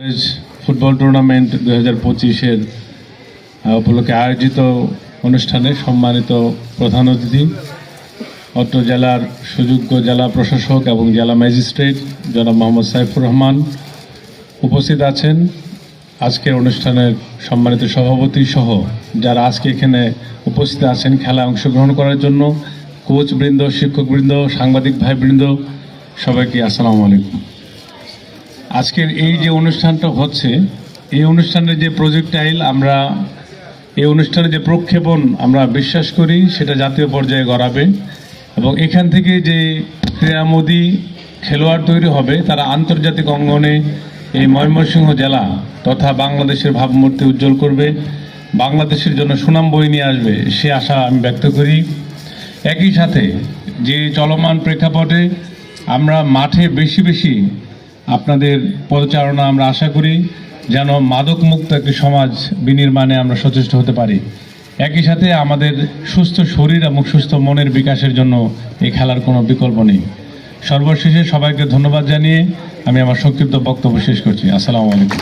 College football tournament 2025-এর উপলক্ষে আয়োজিত অনুষ্ঠানে সম্মানিত প্রধান অতিথি অত্র জেলার সুযোগ্য জেলা প্রশাসক এবং জেলা ম্যাজিস্ট্রেট জনাব মোহাম্মদ সাইফুর রহমান উপস্থিত আছেন। আজকের অনুষ্ঠানের সম্মানিত সভাপতি সহ যারা আজকে এখানে উপস্থিত আছেন খেলায় অংশগ্রহণ করার জন্য, কোচবৃন্দ, শিক্ষকবৃন্দ, সাংবাদিক ভাইবৃন্দ, সবাইকে আসসালামু আলাইকুম। আজকের এই যে অনুষ্ঠানটা হচ্ছে, এই অনুষ্ঠানের যে প্রজেক্টাইল আমরা এই অনুষ্ঠানের যে প্রক্ষেপণ আমরা বিশ্বাস করি সেটা জাতীয় পর্যায়ে গড়াবে এবং এখান থেকে যে ক্রীড়ামোদী খেলোয়াড় তৈরি হবে তারা আন্তর্জাতিক অঙ্গনে এই ময়মনসিংহ জেলা তথা বাংলাদেশের ভাবমূর্তি উজ্জ্বল করবে, বাংলাদেশের জন্য সুনাম বয়ে নিয়ে আসবে সে আশা আমি ব্যক্ত করি। একই সাথে যে চলমান প্রেক্ষাপটে আমরা মাঠে বেশি বেশি আপনাদের পদচারণা আমরা আশা করি যেন মাদক মুক্ত একটি সমাজ বিনির্মাণে আমরা সচেষ্ট হতে পারি। একই সাথে আমাদের সুস্থ শরীর এবং সুস্থ মনের বিকাশের জন্য এই খেলার কোনো বিকল্প নেই। সর্বশেষে সবাইকে ধন্যবাদ জানিয়ে আমি আমার সংক্ষিপ্ত বক্তব্য শেষ করছি। আসসালামু আলাইকুম।